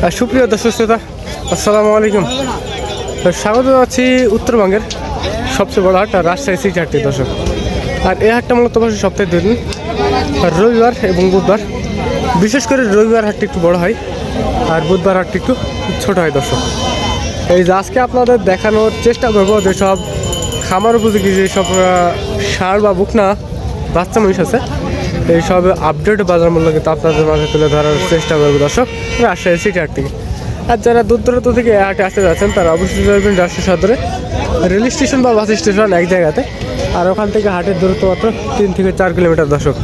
সুপ্রিয় দর্শক শ্রোতা, আসসালামু আলাইকুম। স্বাগত জানাচ্ছি উত্তরবঙ্গের সবচেয়ে বড় হাট রাজশাহী সিটি হাটটি দর্শক। আর এই হাটটা মূলত বসে সপ্তাহে 2 দিন, রবিবার এবং বুধবার। বিশেষ করে রবিবার হাটটি একটু বড় হয় আর বুধবার হাটটি একটু ছোট হয় দর্শক। এই যে আজকে আপনাদের দেখানোর চেষ্টা করবো যেসব খামার উপযোগী যেসব ষাঁড় বা বুকনা বাচ্চা মহিষ আছে, এইসব আপডেট বাজার মূল্য কিন্তু আপনাদের মাঝে তুলে ধরার চেষ্টা করবো দর্শক, রাজশাহী সিটি হাট থেকে। আর যারা দূর দূরান্ত থেকে হাটে আসতে যাচ্ছেন তারা অবশ্যই যাবেন রাজশাহী সদরে রেল স্টেশন বা বাস স্টেশন এক জায়গাতে। আর ওখান থেকে হাটের দূরত্ব মাত্র 3 থেকে 4 কিলোমিটার দর্শক।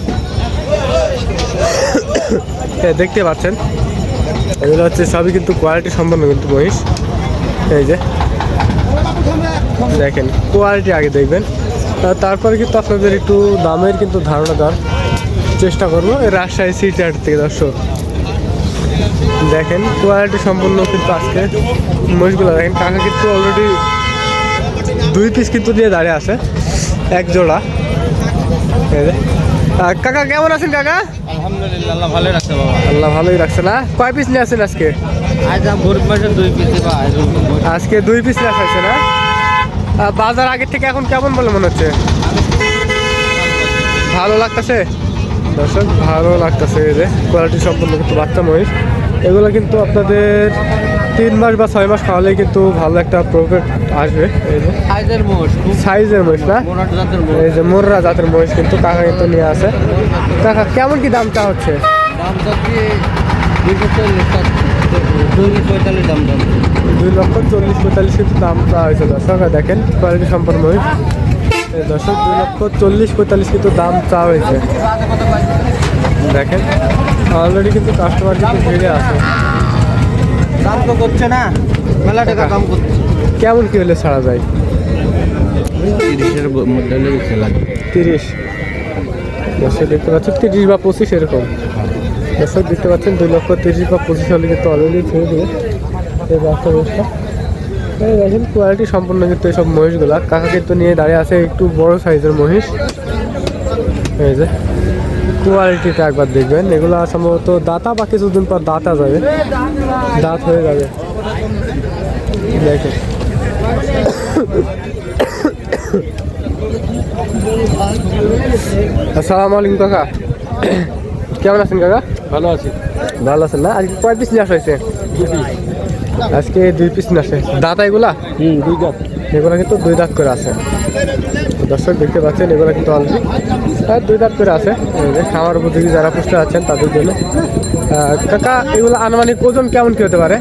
দেখতে পাচ্ছেন এগুলো হচ্ছে সবই কিন্তু কোয়ালিটি সম্পন্ন কিন্তু মহিষ। এই যে দেখেন কোয়ালিটি আগে দেখবেন, তারপরে কিন্তু আপনাদের একটু দামের কিন্তু ধারণা দেওয়ার চেষ্টা করবো এই রাজশাহী সিটি হাট থেকে দর্শক। দেখেন কোয়ালিটি সম্পূর্ণ কিন্তু আজকে মহিষগুলো দেখেন। কাকা কিন্তু অলরেডি 2 পিস কিন্তু দিয়ে দাঁড়িয়ে আছে, এক জোড়া। কাকা কেমন আছেন কাকা? আলহামদুলিল্লাহ, আল্লাহ ভালোই রাখছে বাবা। আল্লাহ ভালোই রাখছে না? কয় পিস নিয়ে আসেন আজকে? গরিব মাসে 2 পিস আজকে 2 পিস রাখা হয়েছে না? বাজার আগের থেকে এখন কেমন বলে মনে হচ্ছে? ভালো লাগতেছে দর্শক, ভালো লাগতেছে। এই যে কোয়ালিটি সম্পূর্ণ কিন্তু বাচ্চা মহিষ, এগুলো কিন্তু আপনাদের 3 মাস বা 6 মাস খাওয়ালেই কিন্তু ভালো একটা প্রফিট আসবে। এই যে সাইজের মহিষ না, এই যে মোররা জাতের মহিষ কিন্তু কাকা কিন্তু নিয়ে আসে। কাকা কেমন কি দামটা হচ্ছে? দাম 2,40,45 কিন্তু দাম চাওয়া হয়েছে দর্শক। দেখেন কোয়ালিটি সম্পন্ন মহিষ দর্শক, 2,40,45 কিন্তু দাম চাওয়া হয়েছে। দেখেন অলরেডি কিন্তু কাস্টমার কিন্তু ভিড়ে আছে, দাম তো করছে না, মেলা টাকা দাম করছে। কেমন কি হলে ছাড়া যায়? 30-এর মধ্যে লাগে। 30 দর্শক দেখতে পাচ্ছেন, 30 বা 25 এরকম দর্শক দেখতে পাচ্ছেন। 2,30,000 বা 25 হলে কিন্তু অলরেডি ছেড়ে দেবে এই বাচ্চা মহিষটা। দেখেন কোয়ালিটি সম্পূর্ণ কিন্তু এইসব মহিষগুলা কাকা কিন্তু নিয়ে দাঁড়িয়ে আছে, একটু বড় সাইজের মহিষ। এই যে কোয়ালিটিটা একবার দেখবেন, এগুলো সম্ভবত দাঁতা বা কিছুদিন পর দাঁতা যাবে, দাঁত হয়ে যাবে। দেখেন আসসালামু আলাইকুম কাকা, কেমন আছেন কাকা? ভালো আছি। ভালো আছেন না? আজকে কয় পিস নিয়ে আসা হয়েছে? আজকে 2 পিস নিয়ে আসে। দাঁত এগুলা? 2 দাঁত। এগুলো কিন্তু 2 দাঁত করে আছে দর্শক দেখতে পাচ্ছেন। এগুলো কিন্তু অলরেডি 2 দাঁত করে আছে। খামার উপযোগী যারা পুষতে আছেন তাদের জন্য। কাকা এগুলো আনুমানিক ওজন কেমন কি হতে পারে?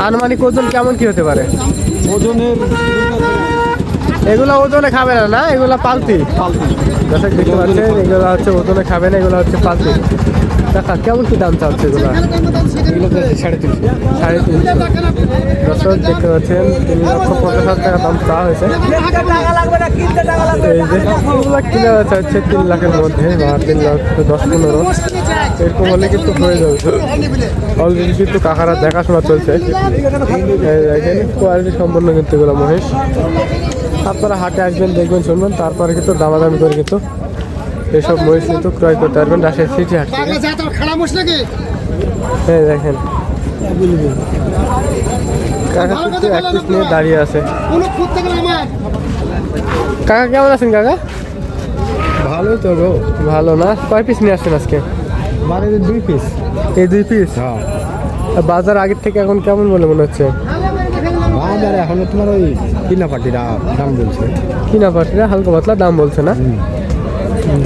আনুমানিক ওজন কেমন কি হতে পারে? ওজনের এগুলো ওজনে খাবে না, না এগুলো পালতি দর্শক দেখতে পাচ্ছেন। এগুলো হচ্ছে ওজনে খাবে না, এগুলো হচ্ছে পালতি। কাকা কেমন কি দাম চাচ্ছে এগুলো? 350। দর্শক দেখতে পাচ্ছেন 3,50,000 টাকা দাম চাওয়া হয়েছে। এই যে এগুলো কিনা হচ্ছে 3 লাখের মধ্যে বা 3,10,15 এরকম হলে কিন্তু হয়ে যাবে। অলরেডি কিন্তু কাকারা দেখাশোনা চলছে। দেখেন কোয়ালিটি সম্পন্ন কিন্তু এগুলো মহিষ। আপনারা হাটে আসবেন, দেখবেন, শুনবেন, তারপরে কিন্তু দামাদামি করে কিন্তু এইসব মহিষ কিন্তু ক্রয় করতে পারবেন রাজশাহী সিটি হাট থেকে। এই দেখেন কাকা কিন্তু 1 পিস নিয়ে দাঁড়িয়ে আছে। কাকা কেমন আছেন কাকা? ভালোই তো গো। ভালো না? কয় পিস নিয়ে আসছেন আজকে? 2 পিস। এই 2 পিস? হ্যাঁ। বাজার আগের থেকে এখন কেমন বলে মনে হচ্ছে? বাজার এখনো তোমার ওই কিনা পাটিরা দাম বলছে। কিনা পাটিরা হালকা পাতলা দাম বলছে না?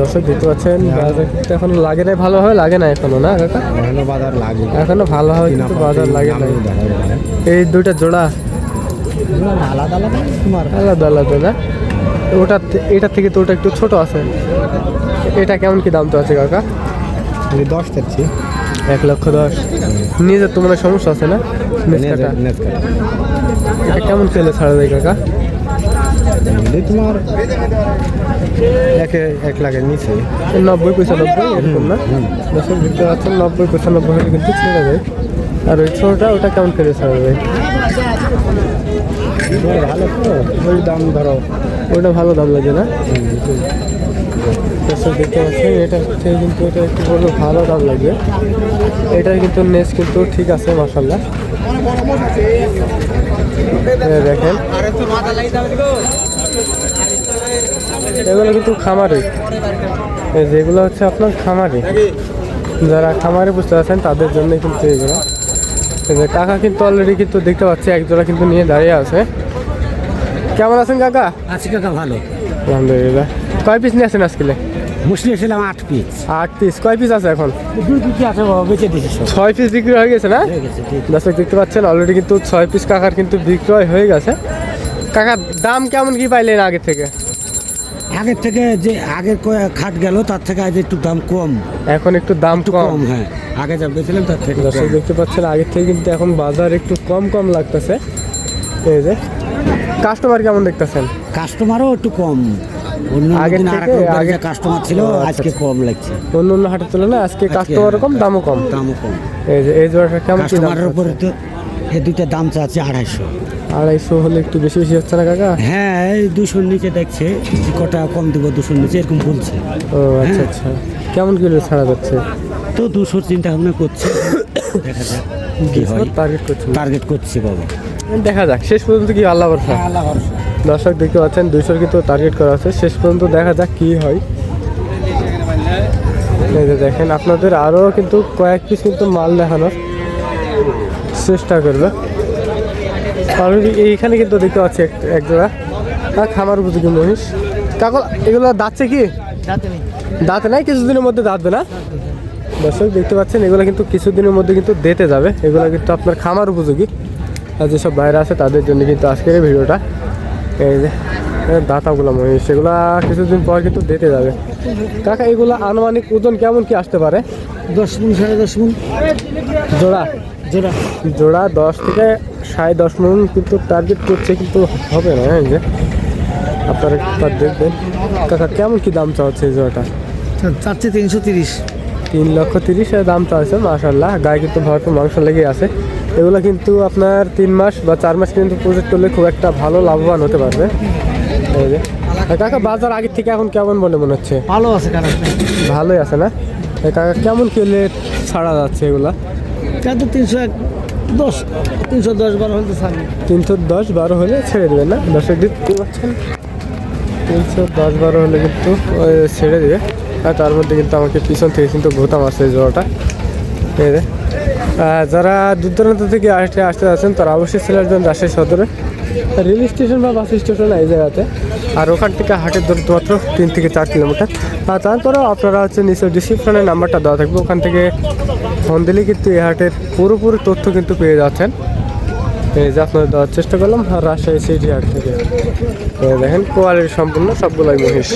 দর্শক দেখতে পাচ্ছেন বাজার এখন লাগে নাই, ভালোভাবে লাগে না এখনো, না কাকা? এখনো বাজার লাগে, এখনো ভালোভাবে কিন্তু বাজার লাগে না। এই 2টা জোড়া আলাদা আলাদা তোমার আলাদা আলাদা না? এটা থেকে তো ওটা একটু ছোট আছে। এটা কেমন কি দাম তো আছে কাকা? 10 চাচ্ছি। 1,10,000। নিজের তো মনে সমস্যা আছে না? এটা কেমন খেলে ছাড়া যায় কাকা? তোমার 1 লাখের নিচে 90-95 এরকম না? দর্শক দেখতে পাচ্ছেন 90-95 হলে কিন্তু ছেড়ে যায়। আর ওই ছোটটা ওটা কেমন খেলে ছাড়া যায়? ভালো তো, ওই দাম ধরো ওটা ভালো দাম লাগে না? দর্শক দেখতে পাচ্ছেন এটা থেকে কিন্তু এটা একটু বড় ভালো দাম লাগবে। এটার কিন্তু নেস কিন্তু ঠিক আছে মাশাআল্লাহ। দেখেন এগুলো কিন্তু খামারি, যেগুলো হচ্ছে আপনার খামারি, যারা খামারে বুঝতে পারছেন তাদের জন্য কিন্তু এগুলো। কাকা কিন্তু অলরেডি কিন্তু দেখতে পাচ্ছি একজোড়া কিন্তু নিয়ে দাঁড়িয়ে আছে। কেমন আছেন কাকা? আছি কাকা ভালো। আলহামদুলিল্লাহ। কয় পিস নিয়ে আসেন আজকে? মুসলিম ছিলাম 8 পিস। 8 পিস। কয় পিস আছে এখন? 2 পিস আছে বাবা, বেঁচে দিয়েছি সব। 6 পিস বিক্রি হয়ে গেছে না? হয়ে গেছে, ঠিক। দর্শক দেখতে পাচ্ছেন অলরেডি কিন্তু 6 পিস কাকার কিন্তু বিক্রয় হয়ে গেছে। কাকার দাম কেমন কি পাইলেন আগে থেকে? আগের থেকে যে আগের খাট গেল তার থেকে আজ একটু দাম কম। এখন একটু দাম কম। হ্যাঁ, আগে যা বেছিলাম তার থেকে দর্শক দেখতে পাচ্ছেন আগের থেকে কিন্তু এখন বাজার একটু কম কম লাগতেছে। এই যে কাস্টমার কেমন দেখতেছেন? কাস্টমারও একটু কম। অন্য আগের দিন থেকে আগে কাস্টমার ছিল, আজকে কম লাগছে। অন্য অন্য হাটের তুলনায় আজকে কাস্টমার কম, দামও কম। দামও কম। এই যে এই জোড়াটা কেমন কি দাম? কাস্টমারের উপরে তো এই দুইটা দাম চাচ্ছে 250। 250 হলে একটু বেশি বেশি হচ্ছে না কাকা? হ্যাঁ, এই 200 নিচে দেখছে, কটা কম দেবো 200 নিচে এরকম বলছে। ও আচ্ছা আচ্ছা। কেমন কিলো ছাড়া যাচ্ছে? তো 200 চিন্তা ভাবনা করছে, দেখা যাক কি হয়। টার্গেট করছেন? টার্গেট করছি বাবা, দেখা যাক শেষ পর্যন্ত কি আল্লাহ ভরসা। আল্লাহ ভরসা। দর্শক দেখতে পাচ্ছেন 200 কিন্তু টার্গেট করা আছে, শেষ পর্যন্ত দেখা যাক কি হয়। এই যে দেখেন আপনাদের আরও কিন্তু কয়েক পিস কিন্তু মাল দেখানোর চেষ্টা করবে। অলরেডি এইখানে কিন্তু দেখতে পাচ্ছি এক জোড়া খামার উপযোগী মহিষ। কাকল এগুলো দাঁতছে কি? দাঁতে নাই, কিছুদিনের মধ্যে দাঁতবে না? দর্শক দেখতে পাচ্ছেন এগুলো কিন্তু কিছুদিনের মধ্যে কিন্তু দিতে যাবে। এগুলো কিন্তু আপনার খামার উপযোগী, আর যেসব বাইরে আছে তাদের জন্য কিন্তু আজকের এই ভিডিওটা। এই যে দাঁতাগুলো মহিষ, সেগুলা কিছুদিন পর কিন্তু দিতে যাবে। কাকা এগুলো আনুমানিক ওজন কেমন কি আসতে পারে? 10 মণ, 10.5 মণ জোড়া? জোড়া জোড়া 10 থেকে 10.5 মণ কিন্তু টার্গেট করছে, কিন্তু হবে না। এই যে আপনারা একবার দেখবেন। কাকা কেমন কি দাম চাচ্ছে এই জোড়াটা? চাচ্ছে 330। 3,30,000 দাম চাচ্ছে। মাশাআল্লাহ, গায়ে কিন্তু ভরপুর মাংস লেগে আছে। এগুলো কিন্তু আপনার 3 মাস বা 4 মাস কিন্তু প্রজেক্ট করলে খুব একটা ভালো লাভবান হতে পারবে। এই যে কাকা বাজার আগের থেকে এখন কেমন বলে মনে হচ্ছে? ভালো আছে কাকা, ভালোই আছে না? কাকা কেমন কিলো ছাড়া যাচ্ছে এগুলা? কেন তো 310, 310-12 হলে ছাড়বে। 310-12 হলে ছেড়ে দেবেন না? দর্শক দেখতে পাচ্ছেন 310-12 হলে কিন্তু ছেড়ে দেবে। আর তার মধ্যে কিন্তু আমাকে পিছন থেকে কিন্তু ভোতা মারছে জোড়াটা। এই যে যারা দূর দূরান্ত থেকে আসতে যাচ্ছেন তারা অবশ্যই চলে আসবেন রাজশাহী সদরে রেল স্টেশন বা বাস স্টেশন এই জায়গাতে। আর ওখান থেকে হাটের দূরত্ব মাত্র 3 থেকে 4 কিলোমিটার। আর তারপরেও আপনারা হচ্ছে নিচের ডিসক্রিপশনের নাম্বারটা দেওয়া থাকবে, ওখান থেকে ফোন দিলে কিন্তু এই হাটের পুরোপুরি তথ্য কিন্তু পেয়ে যাচ্ছেন। এই যে আপনাদের দেওয়ার চেষ্টা করলাম আর রাজশাহী সিটি হাট থেকে। দেখেন কোয়ালিটি সম্পূর্ণ সবগুলোই মহিষ।